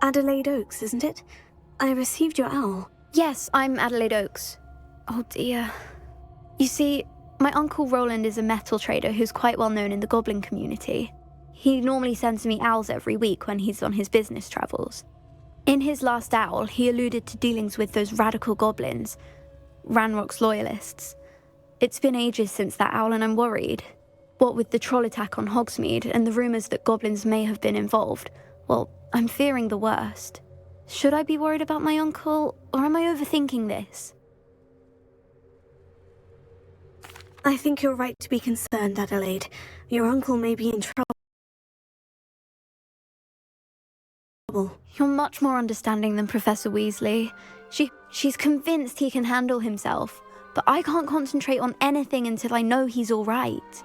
Adelaide Oaks, isn't it? I received your owl. Yes, I'm Adelaide Oaks. Oh dear. You see, my Uncle Roland is a metal trader who's quite well known in the goblin community. He normally sends me owls every week when he's on his business travels. In his last owl, he alluded to dealings with those radical goblins, Ranrock's loyalists. It's been ages since that owl and I'm worried. What with the troll attack on Hogsmeade and the rumours that goblins may have been involved, well, I'm fearing the worst. Should I be worried about my uncle, or am I overthinking this? I think you're right to be concerned, Adelaide. Your uncle may be in trouble. You're much more understanding than Professor Weasley. She's convinced he can handle himself, but I can't concentrate on anything until I know he's all right.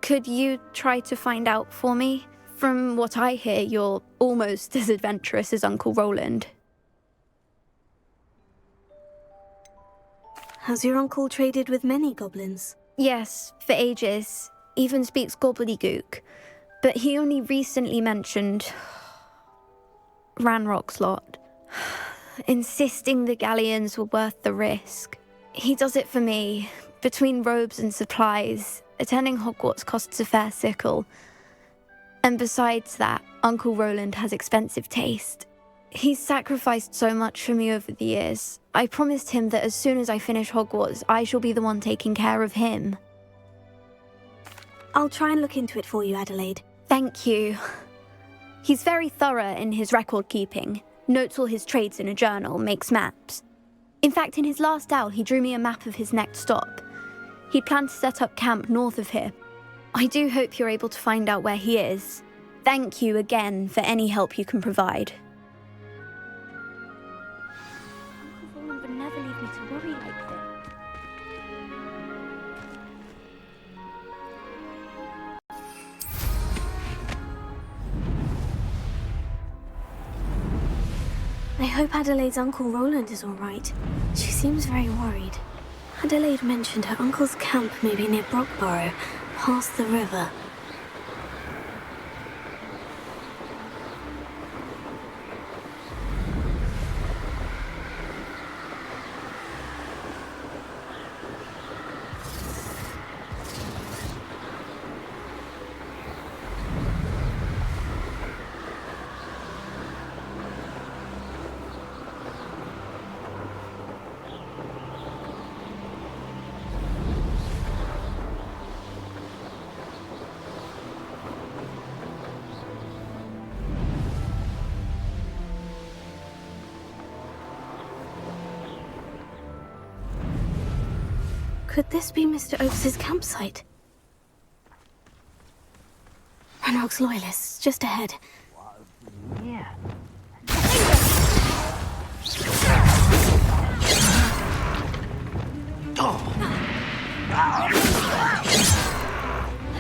Could you try to find out for me? From what I hear, you're almost as adventurous as Uncle Roland. Has your uncle traded with many goblins? Yes, for ages. Even speaks gobbledygook. But he only recently mentioned Ranrock's lot, insisting the galleons were worth the risk. He does it for me. Between robes and supplies, attending Hogwarts costs a fair sickle. And besides that, Uncle Roland has expensive taste. He's sacrificed so much for me over the years. I promised him that as soon as I finish Hogwarts, I shall be the one taking care of him. I'll try and look into it for you, Adelaide. Thank you. He's very thorough in his record keeping, notes all his trades in a journal, makes maps. In fact, in his last owl, he drew me a map of his next stop. He planned to set up camp north of here. I do hope you're able to find out where he is. Thank you again for any help you can provide. Uncle Roland would never leave me to worry like this. I hope Adelaide's Uncle Roland is all right. She seems very worried. Adelaide mentioned her uncle's camp may be near Brockborough, past the river. Could this be Mr. Oakes's campsite? Ranrock's loyalists, just ahead. Yeah.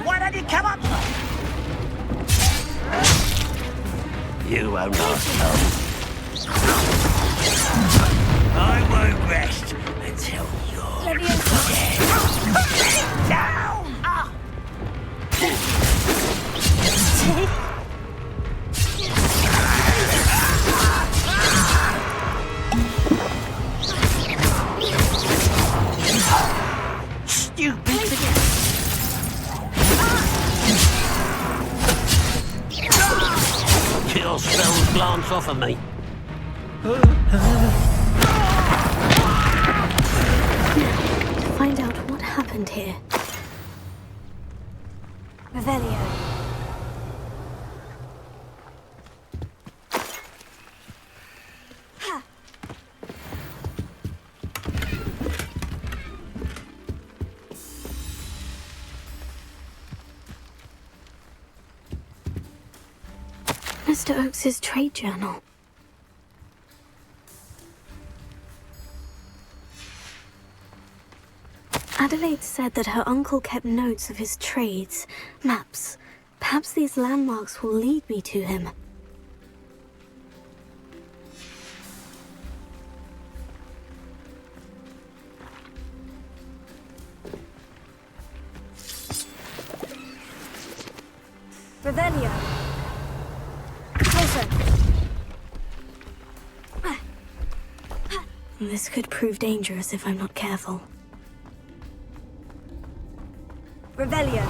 Why don't you come up? You won't last long. I won't rest until you're dead. Down! Ah! Stupid! Kill spells glance off of me. To find out what happened here. Revelio. Mr. Oakes's trade journal. Adelaide said that her uncle kept notes of his trades, maps. Perhaps these landmarks will lead me to him. Revelio. Closer. This could prove dangerous if I'm not careful. Revelio.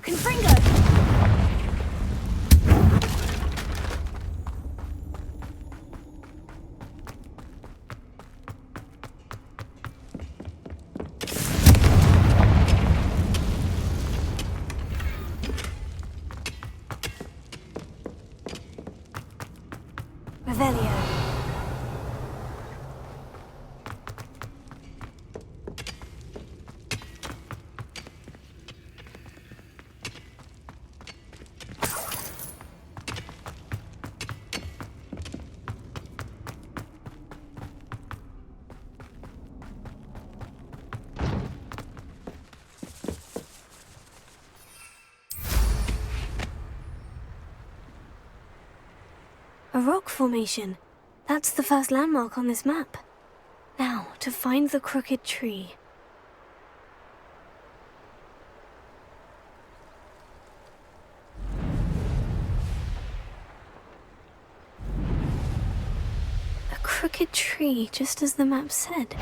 Confringo! Revelio. A rock formation. That's the first landmark on this map. Now, to find the crooked tree. A crooked tree, just as the map said.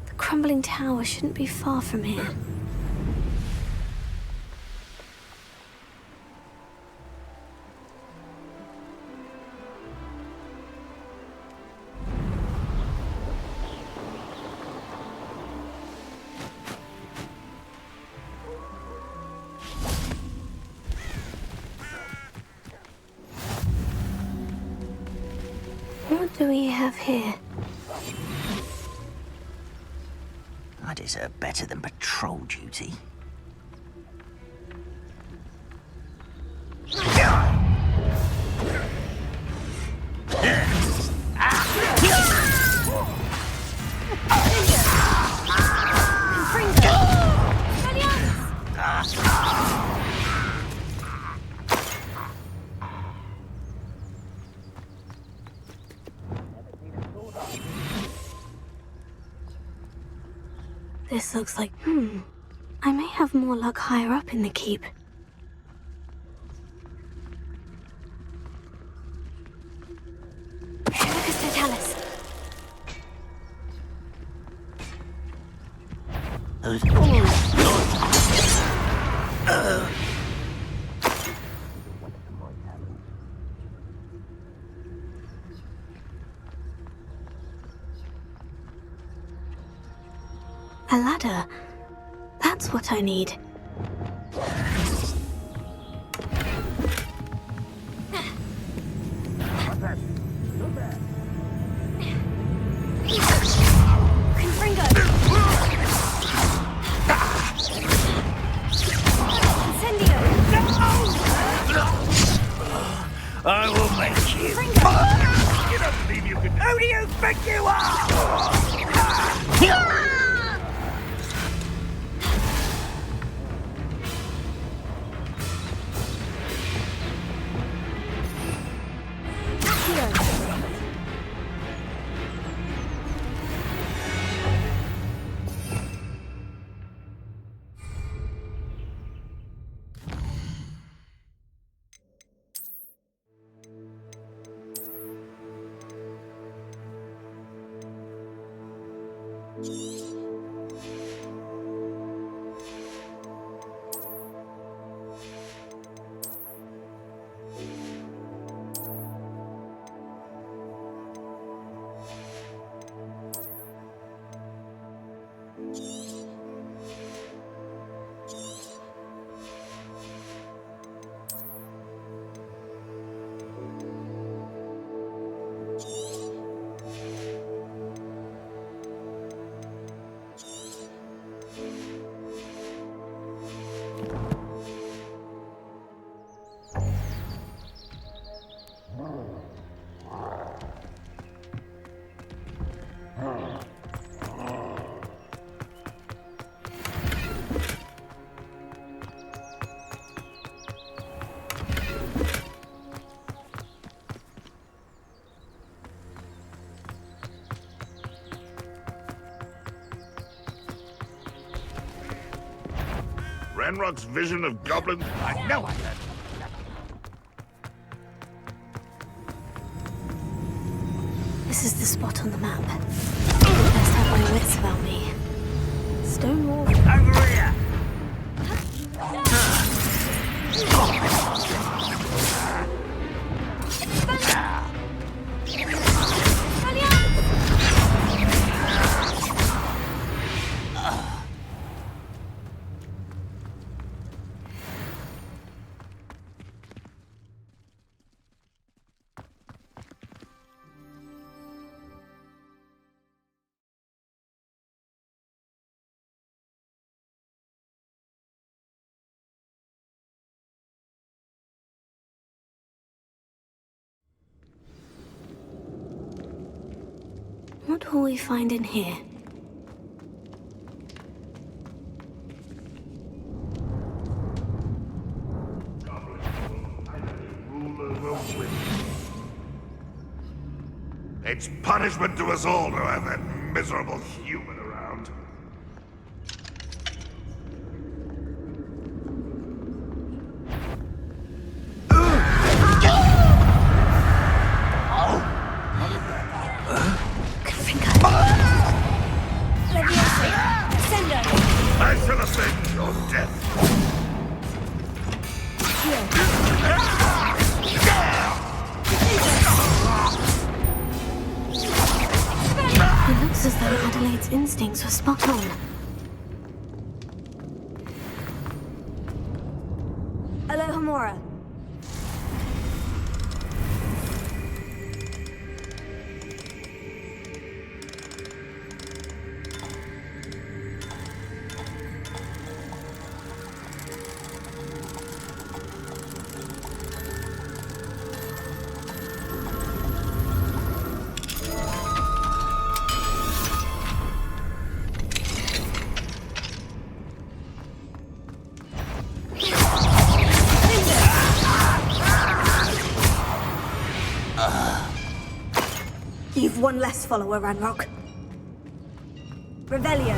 The crumbling tower shouldn't be far from here. What do we have here? I deserve better than patrol duty. This looks like... I may have more luck higher up in the keep. Lucas Totalis. A ladder. That's what I need. Confringo! Incendio! I will make you. You don't believe you can. Who do you think you are? Accio. Ranrock's vision of goblins? I know I heard. This is the spot on the map. Best have my wits about me. Stone wall. Over here! What will we find in here? It's punishment to us all to have that miserable human around. I shall avenge your death. It looks as though Adelaide's instincts were spot on. Aloha Mora. You've one less follower, Ranrock. Revelio.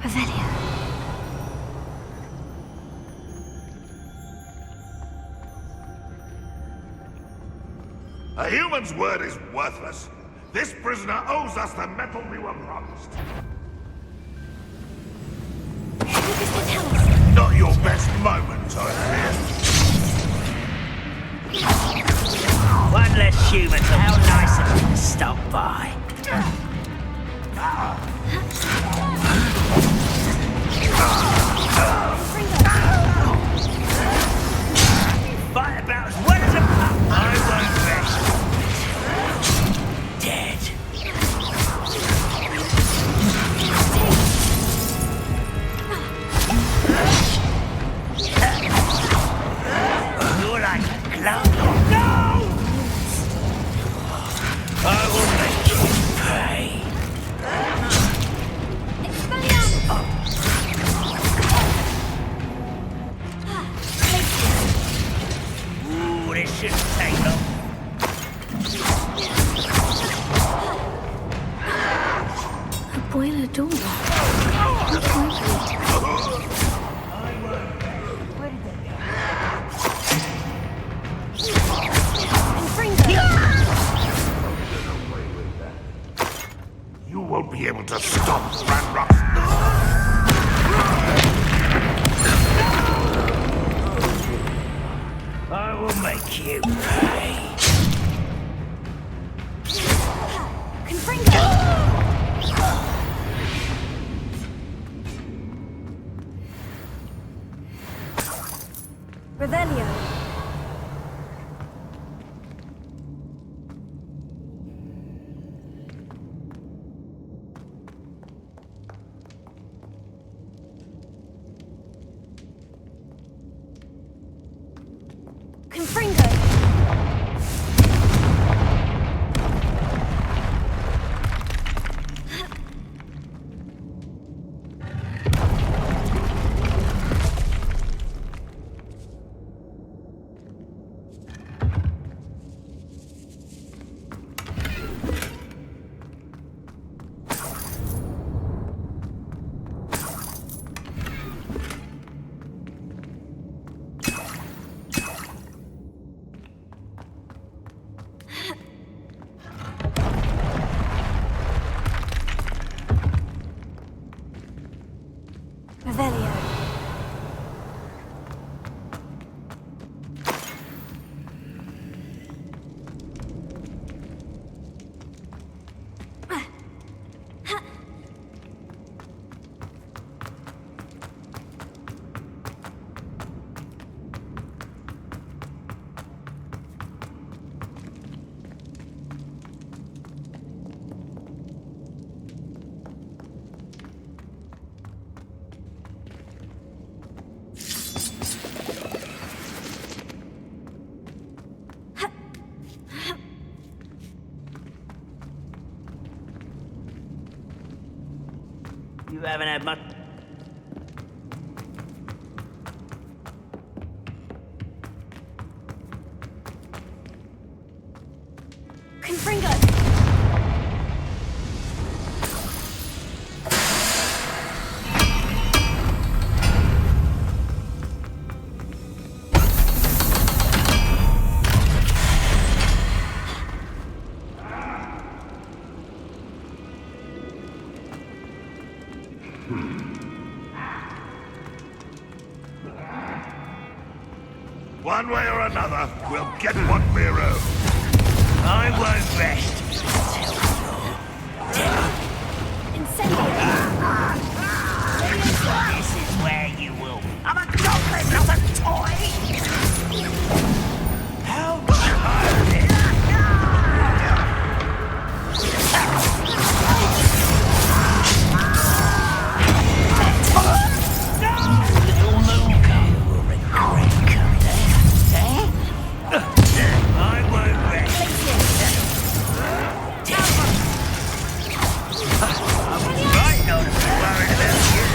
Revelio. A human's word is worthless. This prisoner owes us the metal we were promised. Not your best moment, I fear. One less human. How nice of you to stop by. Fight about as well as a pup. I won't rest. Dead. You're like a glove. No! I will make you pay. Ooh, this shouldn't take long. A boiler door. You won't be able to stop Ranrock. I will make you pay. You haven't had much... Confringo! One way or another, we'll get what we're owed. I won't rest until you're dead. This is where you will. I'm a goblin, not a toy! How childish! Little Luca will regret coming there. I won't rest. I'm right not to be worried about you.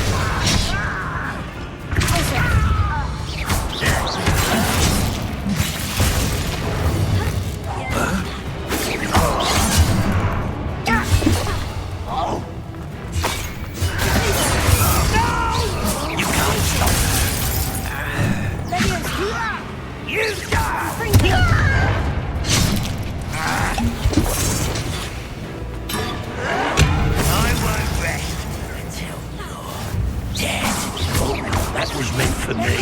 You can't stop me. You die! I won't rest until you're dead. That was meant for me.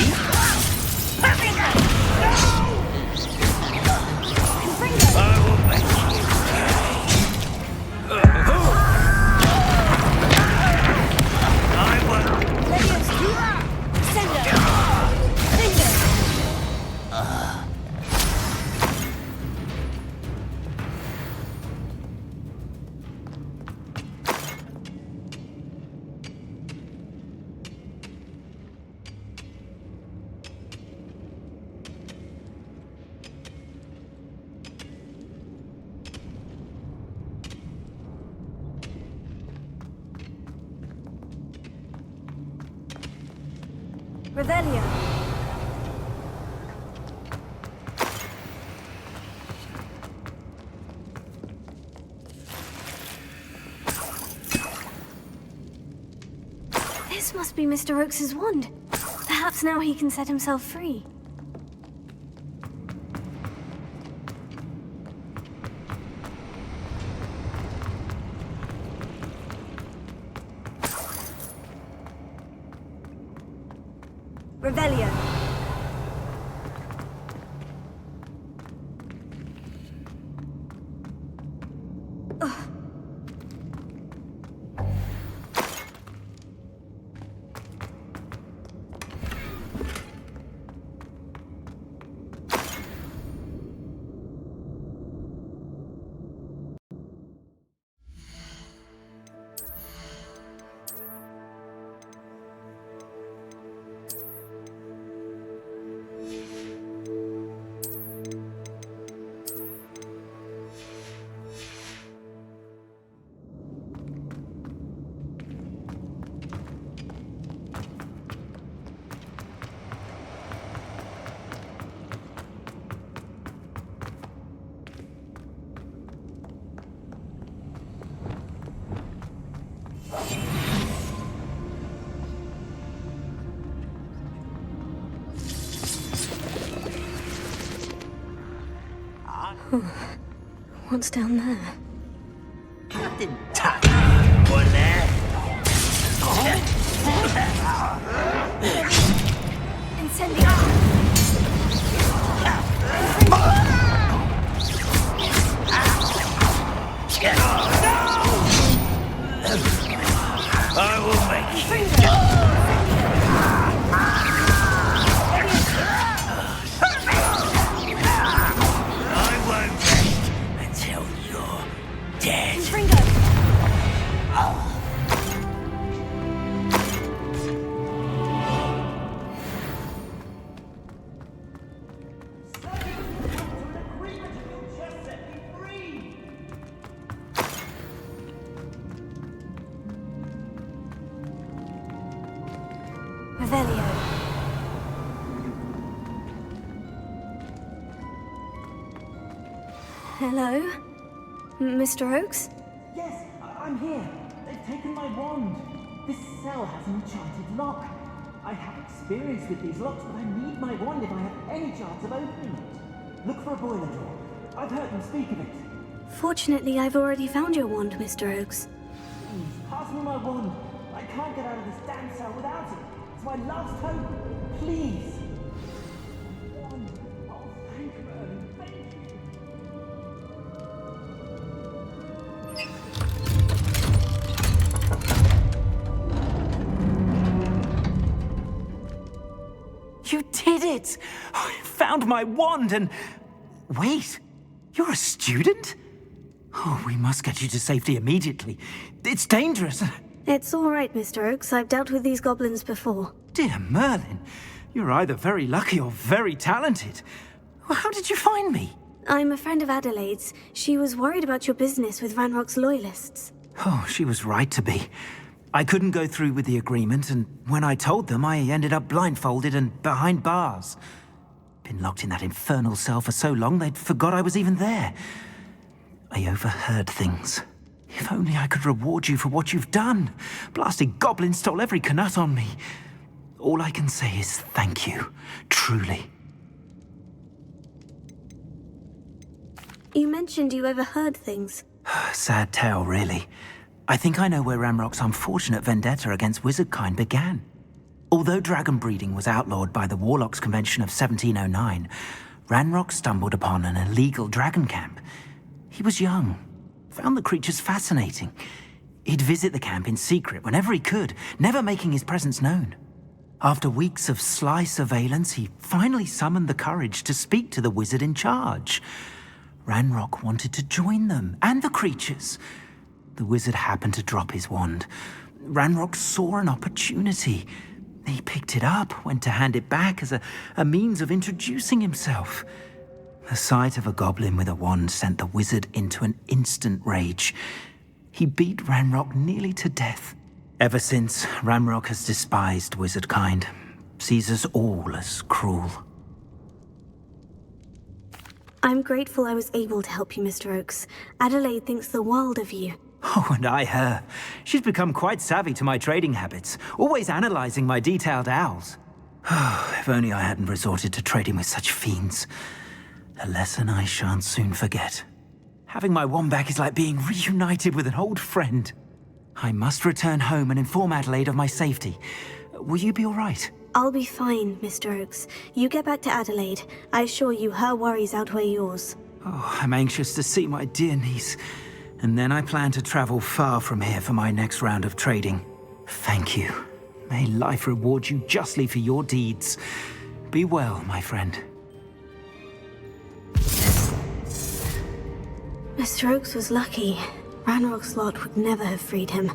I will make you I won't. Revelio. This must be Mr. Oakes's wand. Perhaps now he can set himself free. Revelio. What's down there? Nothing tough. One there. Incendio. I will make you. I won't rest until you're dead. Hello? Mr. Oakes? Yes, I'm here. They've taken my wand. This cell has an enchanted lock. I have experience with these locks, but I need my wand if I have any chance of opening it. Look for a boiler door. I've heard them speak of it. Fortunately, I've already found your wand, Mr. Oakes. Please, pass me my wand. I can't get out of this damn cell without it. It's my last hope. Please. Wand. Oh, thank you, Merlin. Thank you. You did it! I found my wand and... Wait, you're a student? Oh, we must get you to safety immediately. It's dangerous. It's all right, Mr. Oakes. I've dealt with these goblins before. Dear Merlin, you're either very lucky or very talented. Well, how did you find me? I'm a friend of Adelaide's. She was worried about your business with Ranrock's loyalists. Oh, she was right to be. I couldn't go through with the agreement, and when I told them, I ended up blindfolded and behind bars. Been locked in that infernal cell for so long, they'd forgot I was even there. I overheard things. If only I could reward you for what you've done. Blasted goblins stole every Knut on me. All I can say is thank you, truly. You mentioned you overheard things. Sad tale, really. I think I know where Ranrock's unfortunate vendetta against wizardkind began. Although dragon breeding was outlawed by the Warlocks Convention of 1709, Ranrock stumbled upon an illegal dragon camp. He was young, found the creatures fascinating. He'd visit the camp in secret whenever he could, never making his presence known. After weeks of sly surveillance, he finally summoned the courage to speak to the wizard in charge. Ranrock wanted to join them, and the creatures. The wizard happened to drop his wand. Ranrock saw an opportunity. He picked it up, went to hand it back as a means of introducing himself. The sight of a goblin with a wand sent the wizard into an instant rage. He beat Ranrock nearly to death. Ever since, Ranrock has despised wizardkind, sees us all as cruel. I'm grateful I was able to help you, Mr. Oakes. Adelaide thinks the world of you. Oh, and I her. She's become quite savvy to my trading habits, always analyzing my detailed owls. If only I hadn't resorted to trading with such fiends. A lesson I shan't soon forget. Having my wand back is like being reunited with an old friend. I must return home and inform Adelaide of my safety. Will you be all right? I'll be fine, Mr. Oakes. You get back to Adelaide. I assure you her worries outweigh yours. Oh, I'm anxious to see my dear niece. And then I plan to travel far from here for my next round of trading. Thank you. May life reward you justly for your deeds. Be well, my friend. Mr. Oakes was lucky. Ranrock's lot would never have freed him.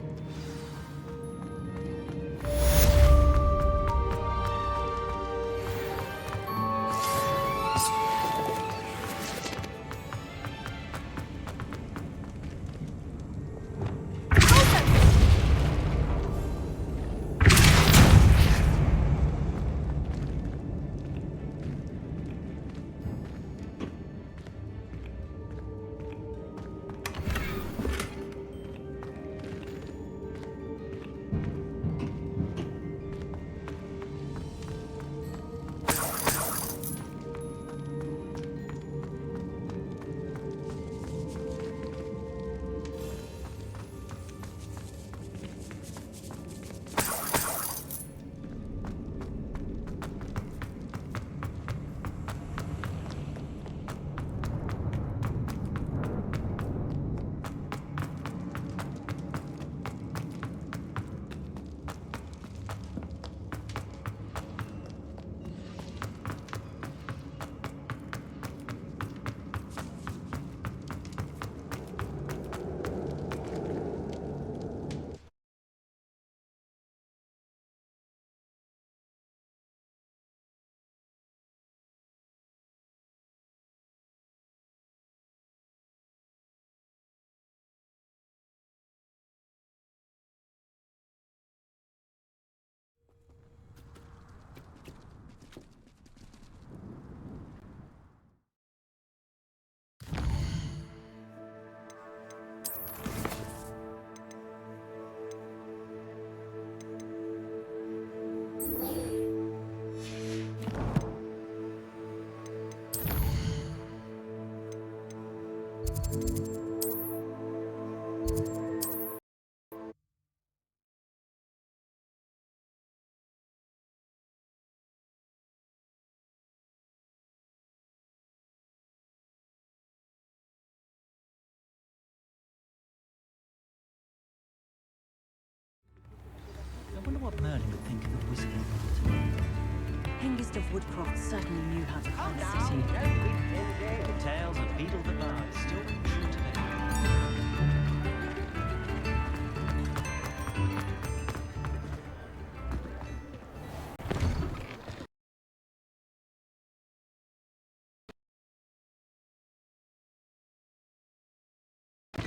what Merlin would think of a wizard world. Hengist of Woodcroft certainly knew how to plan a city. The tales of Beetle the Bard still ring true today.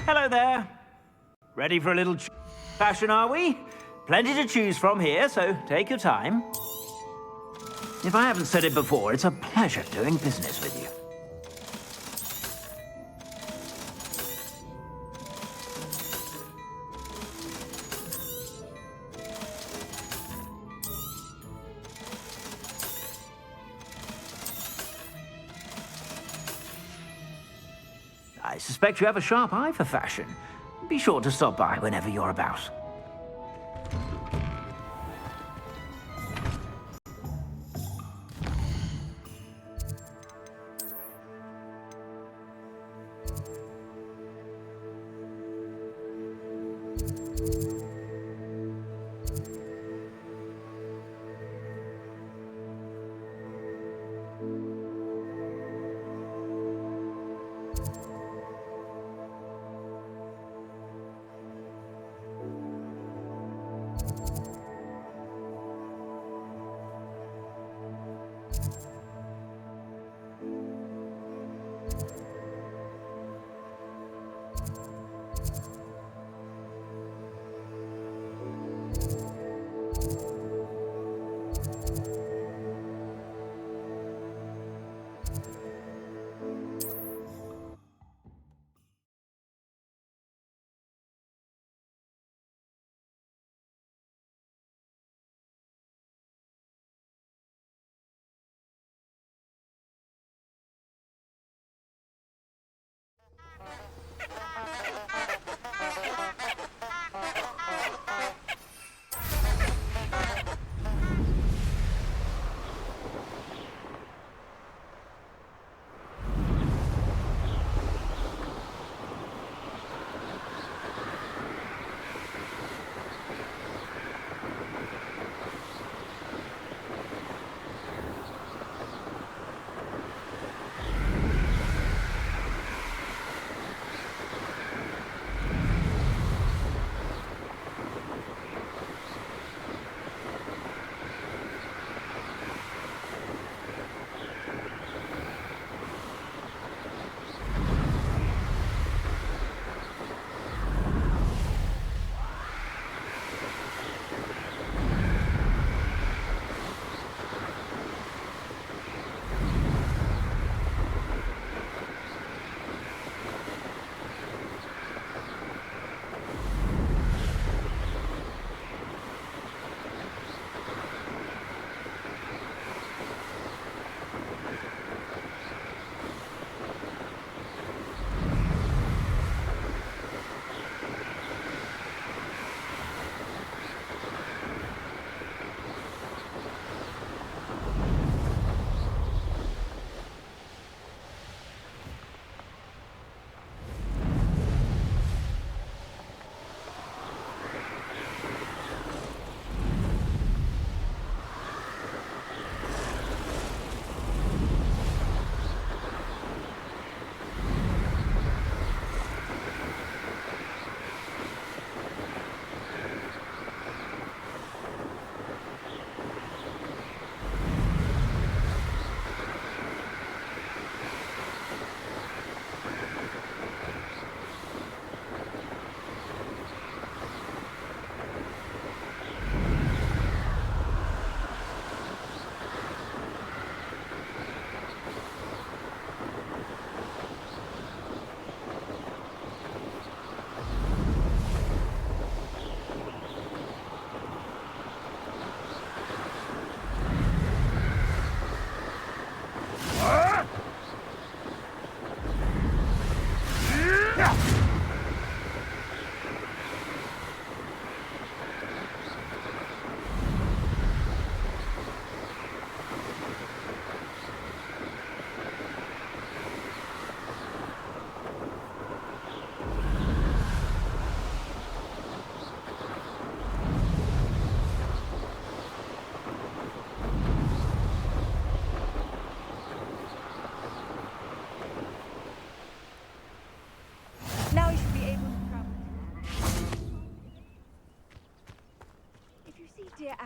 Hello there. Ready for a little fashion, are we? Plenty to choose from here, so take your time. If I haven't said it before, it's a pleasure doing business with you. I suspect you have a sharp eye for fashion. Be sure to stop by whenever you're about.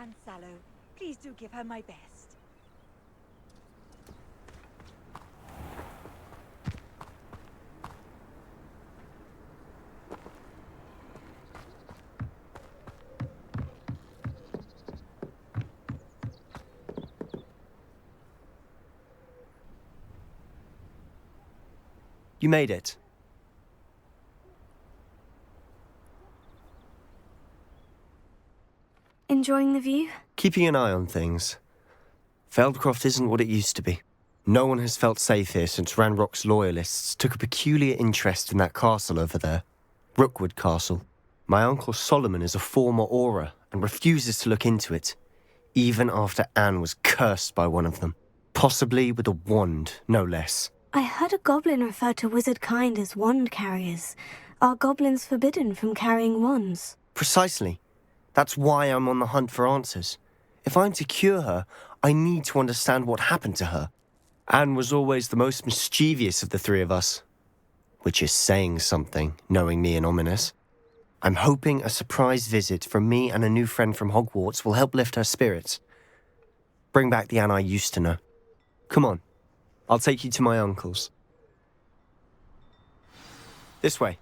Anne Sallow. Please do give her my best. You made it. Enjoying the view? Keeping an eye on things. Feldcroft isn't what it used to be. No one has felt safe here since Ranrock's loyalists took a peculiar interest in that castle over there. Rookwood Castle. My uncle Solomon is a former Auror and refuses to look into it, even after Anne was cursed by one of them. Possibly with a wand, no less. I heard a goblin refer to wizard kind as wand carriers. Are goblins forbidden from carrying wands? Precisely. That's why I'm on the hunt for answers. If I'm to cure her, I need to understand what happened to her. Anne was always the most mischievous of the three of us. Which is saying something, knowing me and Ominous. I'm hoping a surprise visit from me and a new friend from Hogwarts will help lift her spirits. Bring back the Anne I used to know. Come on, I'll take you to my uncle's. This way.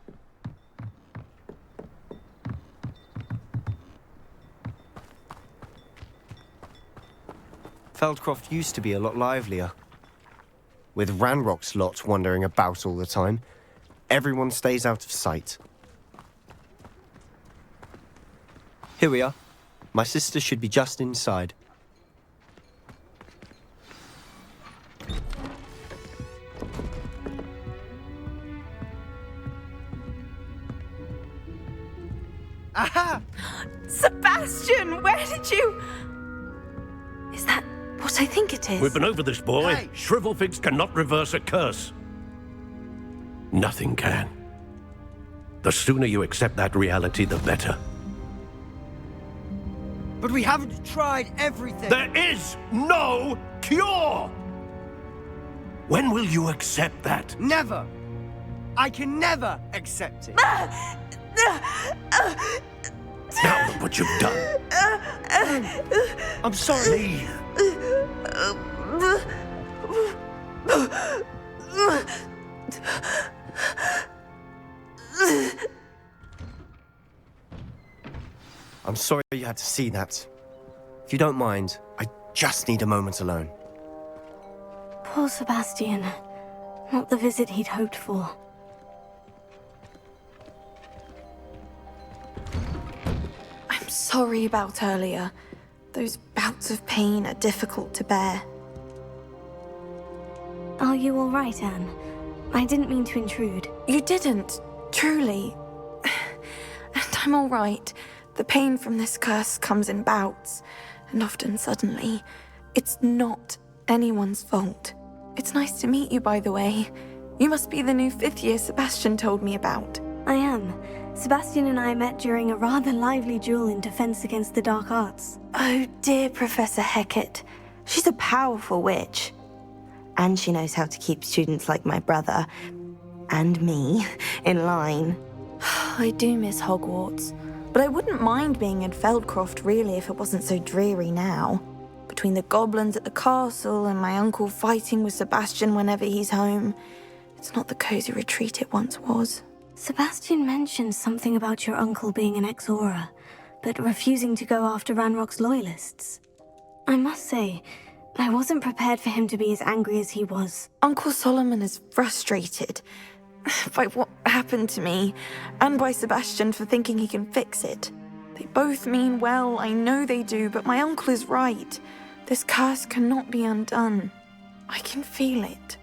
Feldcroft used to be a lot livelier. With Ranrock's lot wandering about all the time, everyone stays out of sight. Here we are. My sister should be just inside. Aha! Sebastian, where did you... Is that what I think it is? We've been over this, boy. Hey. Shrivelfigs cannot reverse a curse. Nothing can. The sooner you accept that reality, the better. But we haven't tried everything. There is no cure! When will you accept that? Never. I can never accept it. Now look what you've done. I'm sorry. Leave. I'm sorry you had to see that. If you don't mind, I just need a moment alone. Poor Sebastian. Not the visit he'd hoped for. I'm sorry about earlier. Those bouts of pain are difficult to bear. Are you all right, Anne? I didn't mean to intrude. You didn't, truly. And I'm all right. The pain from this curse comes in bouts, and often suddenly. It's not anyone's fault. It's nice to meet you, by the way. You must be the new 5th year Sebastian told me about. I am. Sebastian and I met during a rather lively duel in Defense Against the Dark Arts. Oh, dear Professor Hecat. She's a powerful witch. And she knows how to keep students like my brother, and me, in line. I do miss Hogwarts, but I wouldn't mind being in Feldcroft, really, if it wasn't so dreary now. Between the goblins at the castle and my uncle fighting with Sebastian whenever he's home, it's not the cozy retreat it once was. Sebastian mentioned something about your uncle being an ex-Auror, but refusing to go after Ranrock's loyalists. I must say, I wasn't prepared for him to be as angry as he was. Uncle Solomon is frustrated by what happened to me, and by Sebastian for thinking he can fix it. They both mean well, I know they do, but my uncle is right. This curse cannot be undone. I can feel it.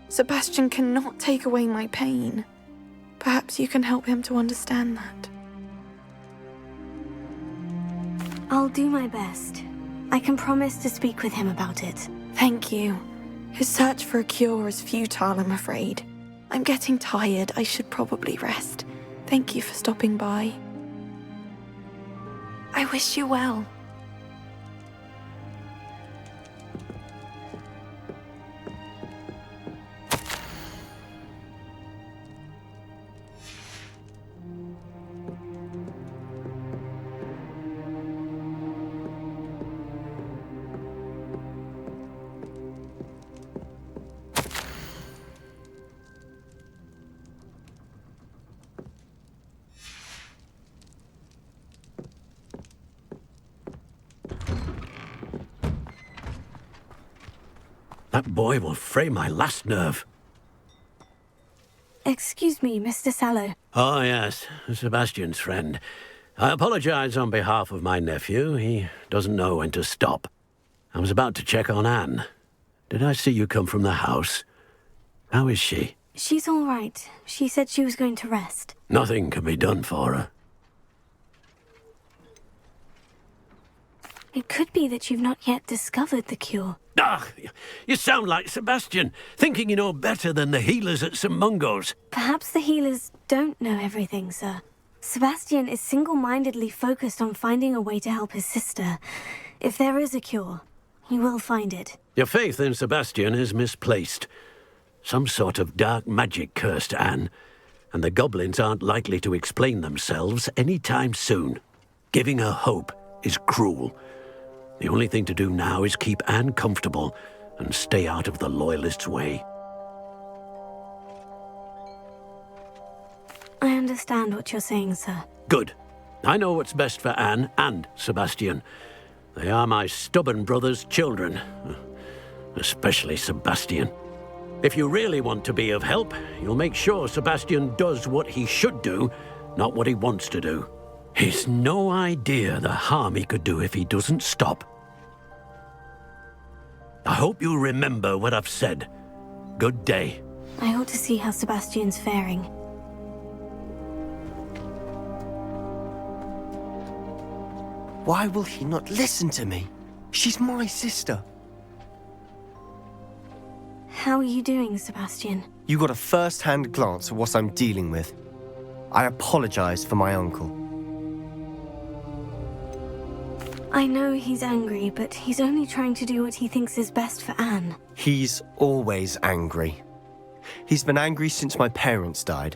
Sebastian cannot take away my pain. Perhaps you can help him to understand that. I'll do my best. I can promise to speak with him about it. Thank you. His search for a cure is futile, I'm afraid. I'm getting tired. I should probably rest. Thank you for stopping by. I wish you well. That boy will fray my last nerve. Excuse me, Mr. Sallow. Oh, yes, Sebastian's friend. I apologize on behalf of my nephew. He doesn't know when to stop. I was about to check on Anne. Did I see you come from the house? How is she? She's all right. She said she was going to rest. Nothing can be done for her. It could be that you've not yet discovered the cure. Ah, you sound like Sebastian, thinking you know better than the healers at St. Mungo's. Perhaps the healers don't know everything, sir. Sebastian is single-mindedly focused on finding a way to help his sister. If there is a cure, he will find it. Your faith in Sebastian is misplaced. Some sort of dark magic cursed Anne, and the goblins aren't likely to explain themselves any time soon. Giving her hope is cruel. The only thing to do now is keep Anne comfortable and stay out of the Loyalists' way. I understand what you're saying, sir. Good. I know what's best for Anne and Sebastian. They are my stubborn brother's children. Especially Sebastian. If you really want to be of help, you'll make sure Sebastian does what he should do, not what he wants to do. He's no idea the harm he could do if he doesn't stop. I hope you remember what I've said. Good day. I ought to see how Sebastian's faring. Why will he not listen to me? She's my sister. How are you doing, Sebastian? You got a first-hand glance at what I'm dealing with. I apologize for my uncle. I know he's angry, but he's only trying to do what he thinks is best for Anne. He's always angry. He's been angry since my parents died.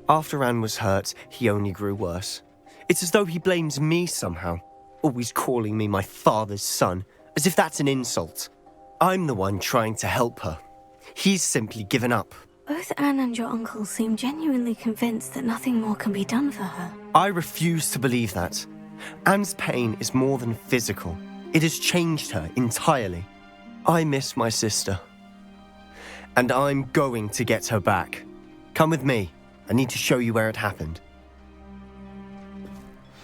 After Anne was hurt, he only grew worse. It's as though he blames me somehow, always calling me my father's son, as if that's an insult. I'm the one trying to help her. He's simply given up. Both Anne and your uncle seem genuinely convinced that nothing more can be done for her. I refuse to believe that. Anne's pain is more than physical. It has changed her entirely. I miss my sister. And I'm going to get her back. Come with me. I need to show you where it happened.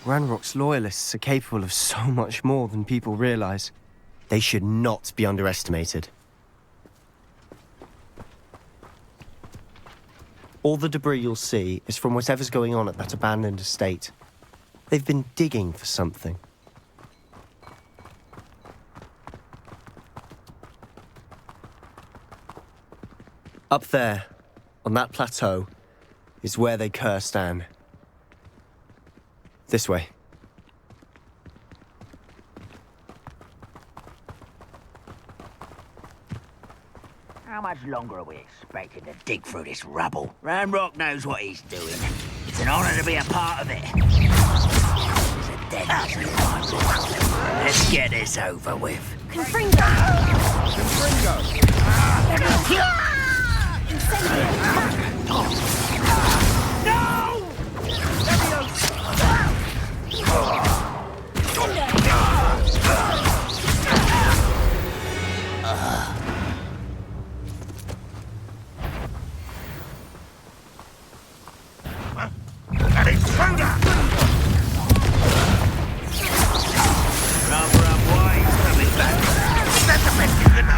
Ranrock's Loyalists are capable of so much more than people realize. They should not be underestimated. All the debris you'll see is from whatever's going on at that abandoned estate. They've been digging for something. Up there, on that plateau, is where they cursed Anne. This way. How much longer are we expected to dig through this rubble? Ranrock knows what he's doing. It's an honor to be a part of it. It's a dead end. Let's get this over with. Confringo! An intruder! Rather unwise coming back. That's the best you can do.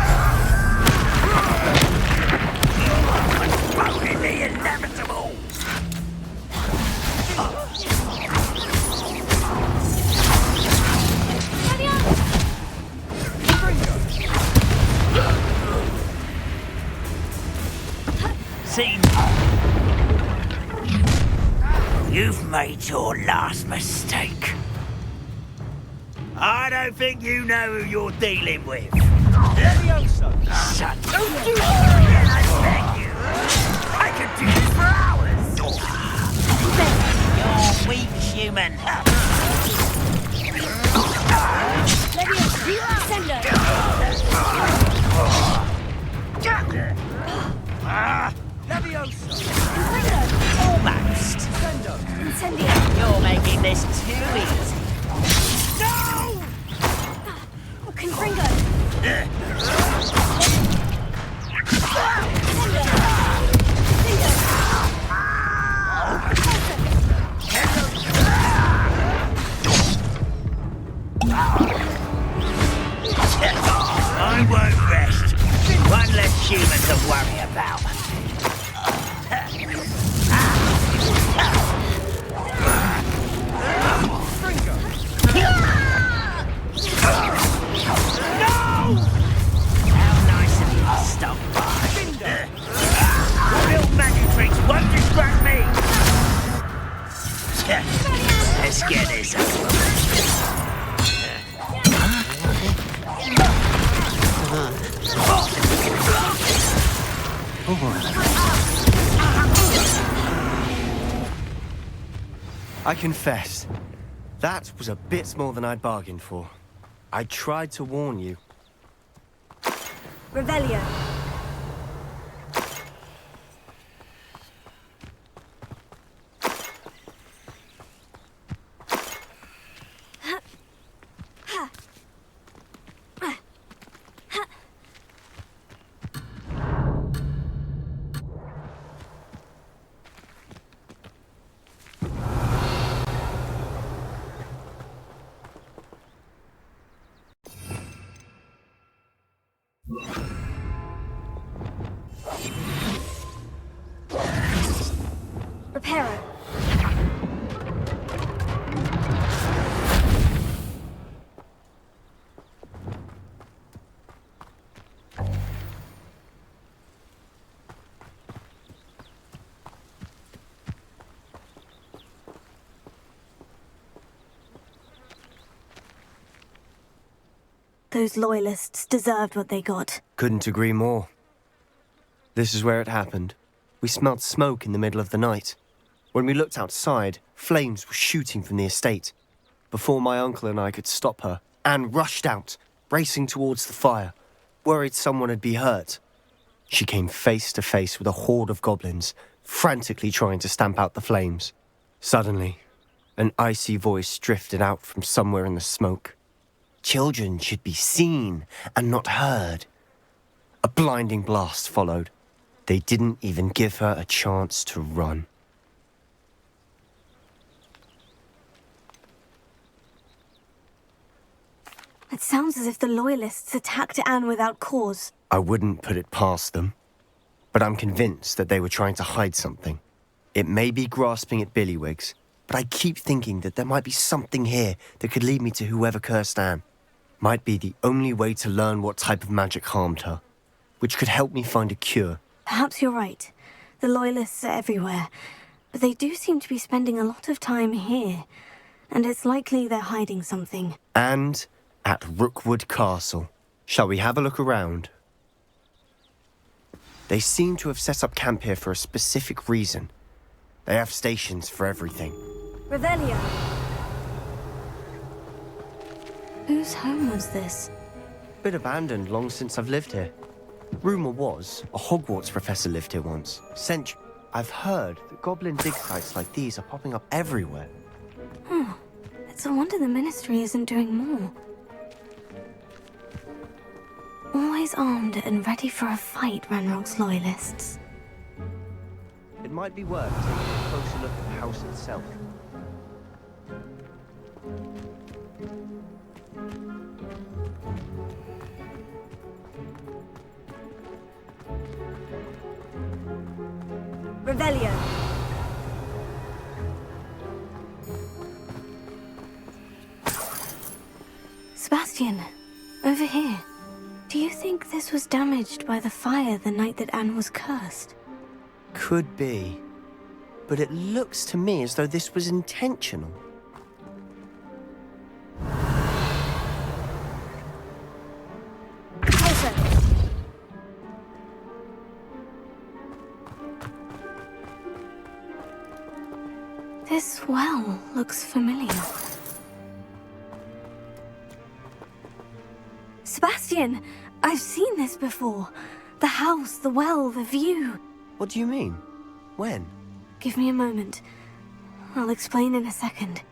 Postponing the inevitable. Scene. You've made your last mistake. I don't think you know who you're dealing with. Shut up. Don't do it! I beg you. I could do this for hours. You're weak, human. Almost. You're making this too easy. No! Confringo! Let's get this over with. I confess, that was a bit more than I'd bargained for. I tried to warn you. Revelio. Reparo. Those loyalists deserved what they got. Couldn't agree more. This is where it happened. We smelled smoke in the middle of the night. When we looked outside, flames were shooting from the estate. Before my uncle and I could stop her, Anne rushed out, racing towards the fire, worried someone had been hurt. She came face to face with a horde of goblins, frantically trying to stamp out the flames. Suddenly, an icy voice drifted out from somewhere in the smoke. Children should be seen and not heard. A blinding blast followed. They didn't even give her a chance to run. It sounds as if the Loyalists attacked Anne without cause. I wouldn't put it past them, but I'm convinced that they were trying to hide something. It may be grasping at Billywigs, but I keep thinking that there might be something here that could lead me to whoever cursed Anne. Might be the only way to learn what type of magic harmed her, which could help me find a cure. Perhaps you're right. The Loyalists are everywhere, but they do seem to be spending a lot of time here, and it's likely they're hiding something. And at Rookwood Castle. Shall we have a look around? They seem to have set up camp here for a specific reason. They have stations for everything. Revelio. Whose home was this? Bit abandoned long since I've lived here. Rumour was, a Hogwarts professor lived here once. I've heard that goblin dig sites like these are popping up everywhere. It's a wonder the Ministry isn't doing more. Always armed and ready for a fight, Ranrock's Loyalists. It might be worth taking a closer look at the house itself. Revelio. Sebastian, over here. Do you think this was damaged by the fire the night that Anne was cursed? Could be. But it looks to me as though this was intentional. Closer. This well looks familiar. Sebastian, I've seen this before. The house, the well, the view. What do you mean? When? Give me a moment. I'll explain in a second.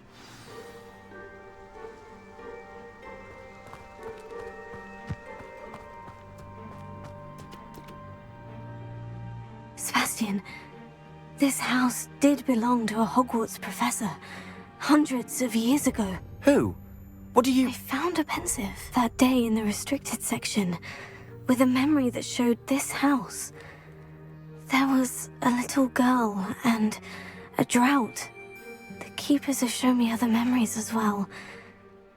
Sebastian, this house did belong to a Hogwarts professor, hundreds of years ago. Who? What do you... I found a pensive that day in the restricted section, with a memory that showed this house. There was a little girl and a drought. The keepers have shown me other memories as well.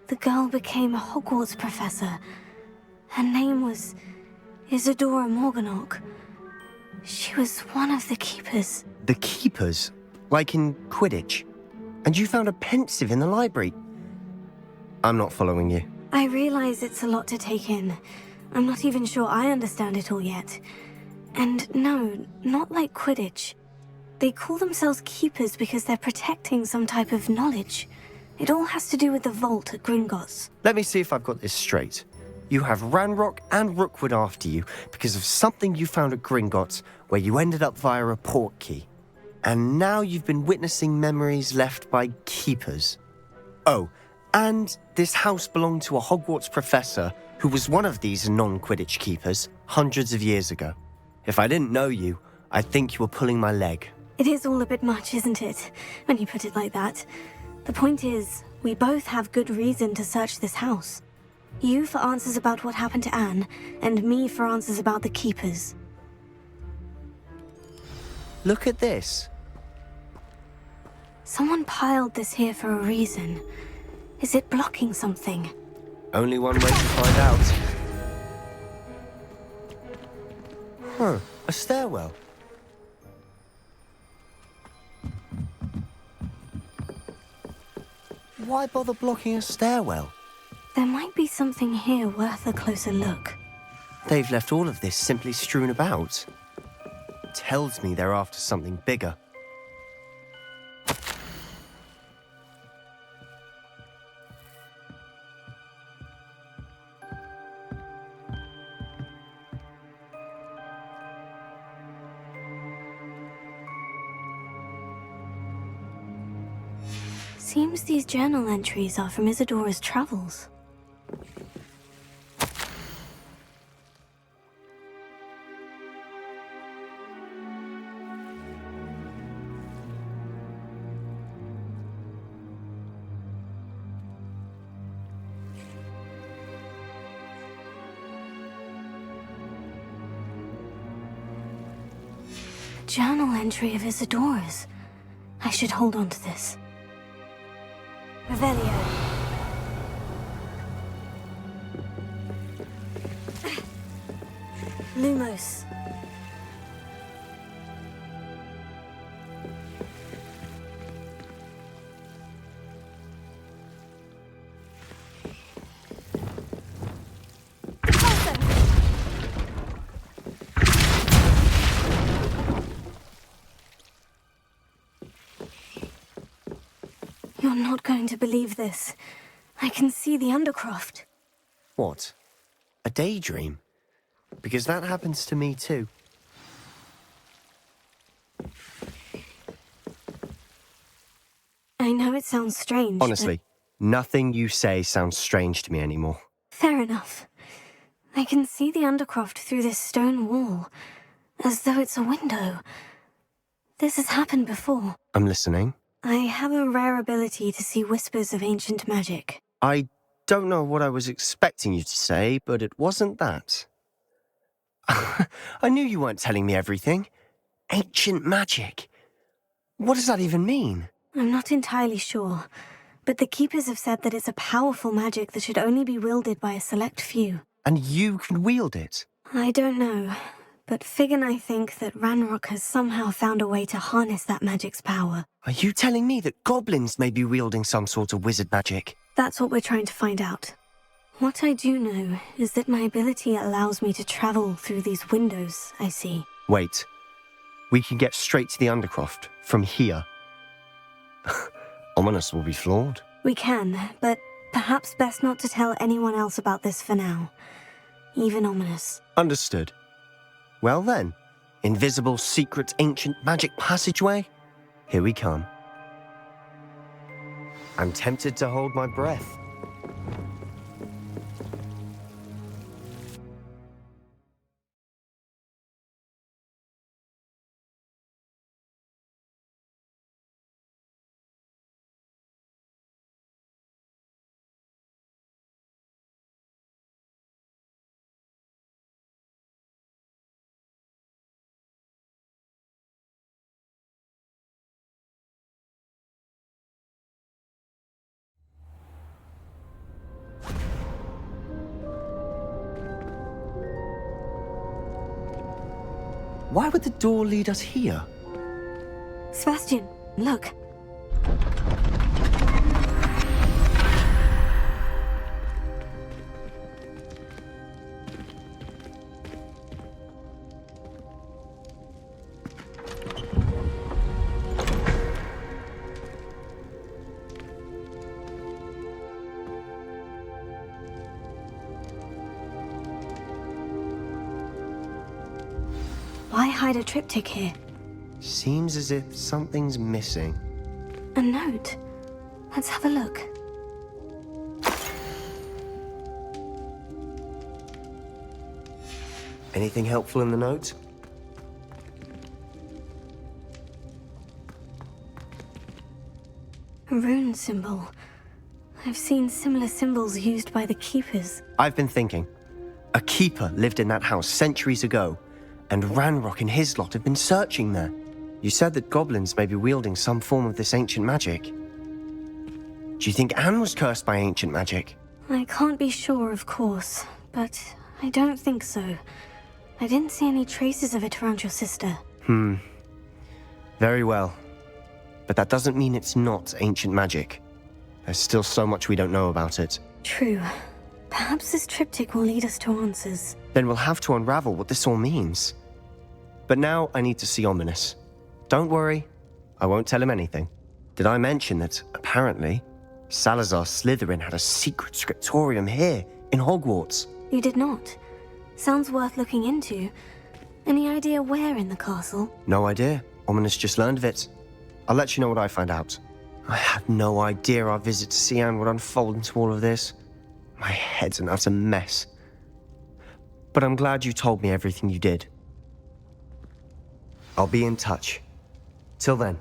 The girl became a Hogwarts professor. Her name was Isadora Morganach. She was one of the keepers. The keepers? Like in Quidditch? And you found a pensive in the library. I'm not following you. I realize it's a lot to take in. I'm not even sure I understand it all yet. And no, not like Quidditch. They call themselves Keepers because they're protecting some type of knowledge. It all has to do with the vault at Gringotts. Let me see if I've got this straight. You have Ranrock and Rookwood after you because of something you found at Gringotts where you ended up via a portkey. And now you've been witnessing memories left by Keepers. Oh, and this house belonged to a Hogwarts professor who was one of these non-Quidditch Keepers hundreds of years ago. If I didn't know you, I'd think you were pulling my leg. It is all a bit much, isn't it, when you put it like that? The point is, we both have good reason to search this house. You for answers about what happened to Anne, and me for answers about the Keepers. Look at this. Someone piled this here for a reason. Is it blocking something? Only one way to find out. Huh, a stairwell. Why bother blocking a stairwell? There might be something here worth a closer look. They've left all of this simply strewn about. Tells me they're after something bigger. Seems these journal entries are from Isadora's travels. A journal entry of Isadora's. I should hold on to this. Revelio. Lumos. You're not going to believe this. I can see the Undercroft. What? A daydream? Because that happens to me too. I know it sounds strange. Honestly, nothing you say sounds strange to me anymore. Fair enough. I can see the Undercroft through this stone wall, as though it's a window. This has happened before. I'm listening. I have a rare ability to see whispers of ancient magic. I don't know what I was expecting you to say, but it wasn't that. I knew you weren't telling me everything. Ancient magic. What does that even mean? I'm not entirely sure, but the Keepers have said that it's a powerful magic that should only be wielded by a select few. And you can wield it? I don't know, but Fig and I think that Ranrock has somehow found a way to harness that magic's power. Are you telling me that goblins may be wielding some sort of wizard magic? That's what we're trying to find out. What I do know is that my ability allows me to travel through these windows I see. Wait. We can get straight to the Undercroft from here. Ominous will be flawed. We can, but perhaps best not to tell anyone else about this for now. Even Ominous. Understood. Well then, invisible, secret, ancient magic passageway? Here we come. I'm tempted to hold my breath. Why would the door lead us here? Sebastian, look. hide a triptych here. Seems as if something's missing. A note. Let's have a look. Anything helpful in the note? A rune symbol. I've seen similar symbols used by the Keepers. I've been thinking. A keeper lived in that house centuries ago, and Ranrock and his lot have been searching there. You said that goblins may be wielding some form of this ancient magic. Do you think Anne was cursed by ancient magic? I can't be sure, of course, but I don't think so. I didn't see any traces of it around your sister. Very well. But that doesn't mean it's not ancient magic. There's still so much we don't know about it. True. Perhaps this triptych will lead us to answers. Then we'll have to unravel what this all means. But now I need to see Ominous. Don't worry, I won't tell him anything. Did I mention that, apparently, Salazar Slytherin had a secret scriptorium here in Hogwarts? You did not. Sounds worth looking into. Any idea where in the castle? No idea. Ominous just learned of it. I'll let you know what I find out. I had no idea our visit to see Anne would unfold into all of this. My head's an utter mess. But I'm glad you told me everything you did. I'll be in touch. Till then.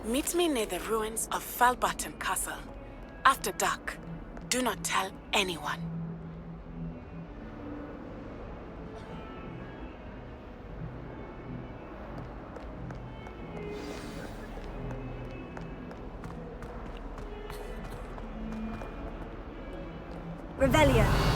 Meet me near the ruins of Falbaton Castle. After dark. Do not tell anyone. Revelio.